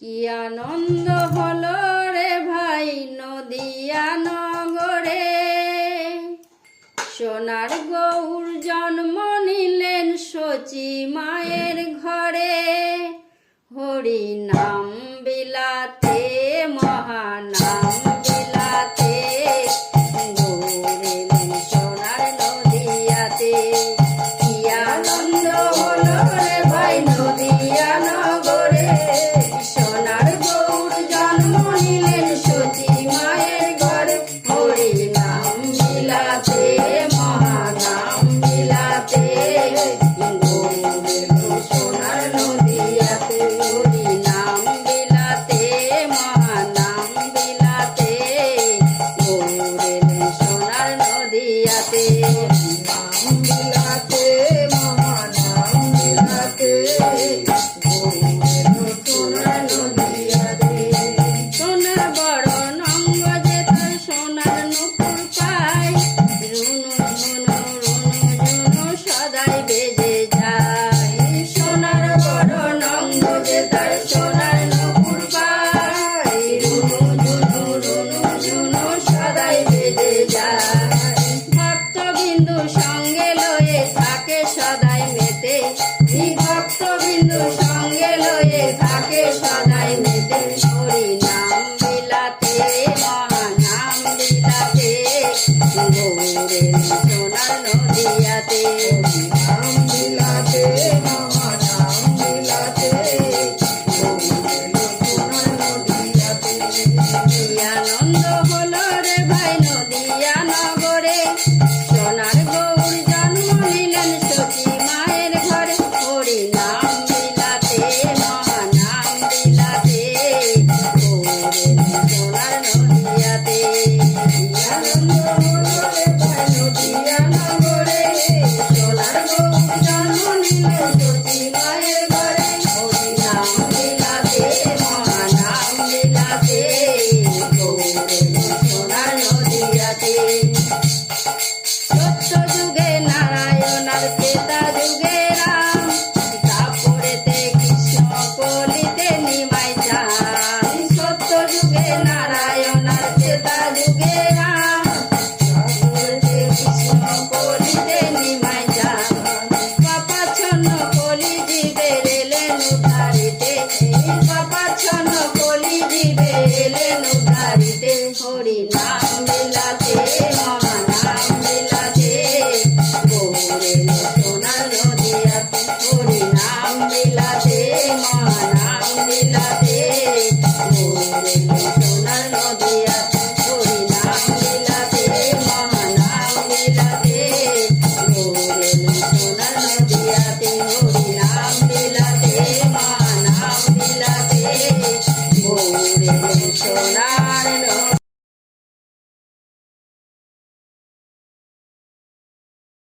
কি আনন্দ হলো রে ভাই নদিয়া নগরে, সোনার গৌর জন্ম নিলেন শচী মায়ের ঘরে। হরি নাম বিলাতে মহানাম বিলাতে, গৌর এলেন সোনার নদিয়াতে। কি আনন্দ হলো রে ভাই নদিয়া নগরে, সোনার গৌর জন্ম নিলেন শচী মায়ের ঘরে। হরি নাম বিলাতে মহানাম বিলাতে, গৌর এলেন সোনার নদিয়াতে। হরি নাম বিলাতে মহানাম বিলাতে, গৌর এলেন সোনার নদিয়াতে। নাম বিলাতে মহানাম বিলাতে, গৌর এলো সোনার নদিয়াতে। সোনার বড় নঙ্গ যে তার সোনার নুপুর পায়, রুনু ঝুনু রুনু ঝুনু সদাই বেজে যায়। সোনার বড় নঙ্গ যে তার সোনার নুপুর পায়, রুনু ঝুনু রুনু ঝুনু সদাই বেজে যায়। ভক্তবিন্দু সঙ্গে লয়ে থাকে সদাই মেতে, ভক্তবিন্দু সঙ্গে লয়ে থাকে সদাই মেতে। হরি নাম বিলাতে মহানাম বিলাতে, গৌর এলেন সোনার নদিয়াতে। নাম বিলাতে মহানাম বিলাতে, গৌর এলো সোনার নদিয়াতে। কি আনন্দ হলো রে ভাই নদিয়া নগরে, সোনার গৌর জন্ম নিলেন শচী মায়ের ঘরে। হরি নাম বিলাতে মহানাম বিলাতে, গৌর এলেন সোনার নদিয়াতে। আনন্দ হলো রে ভাই নদিয়া নগরে, সোনার গৌর জন্ম নিলেন শচী মায়ের ঘরে। হরি নাম বিলাতে মহানাম বিলাতে, গৌর এলেন সোনার নদিয়াতে। সত্য যুগে নারায়ণ আর ত্রেতা যুগে রাম, তারপরেতে কৃষ্ণ কলিতে নিমাই চান। সত্য যুগে নারায়ণ আর ত্রেতা যুগে রাম, তারপরেতে কৃষ্ণ কলিতে নিমাই চান। পাপাচ্ছন্ন কলি জীবের এলেন উদ্ধারিতে, পাপাচ্ছন্ন কলি জীবের এলেন উদ্ধারিতে। হরি নাম বিলাতে মহানাম বিলাতে, গৌর এলো সোনার নদিয়াতে। হরি নাম বিলাতে মহানাম বিলাতে, গৌর এলো সোনার নদিয়াতে। হরি নাম বিলাতে মহানাম বিলাতে, গৌর এলো সোনার নদিয়াতে। হরি নাম বিলাতে মহানাম বিলাতে, গৌর এলো সোনার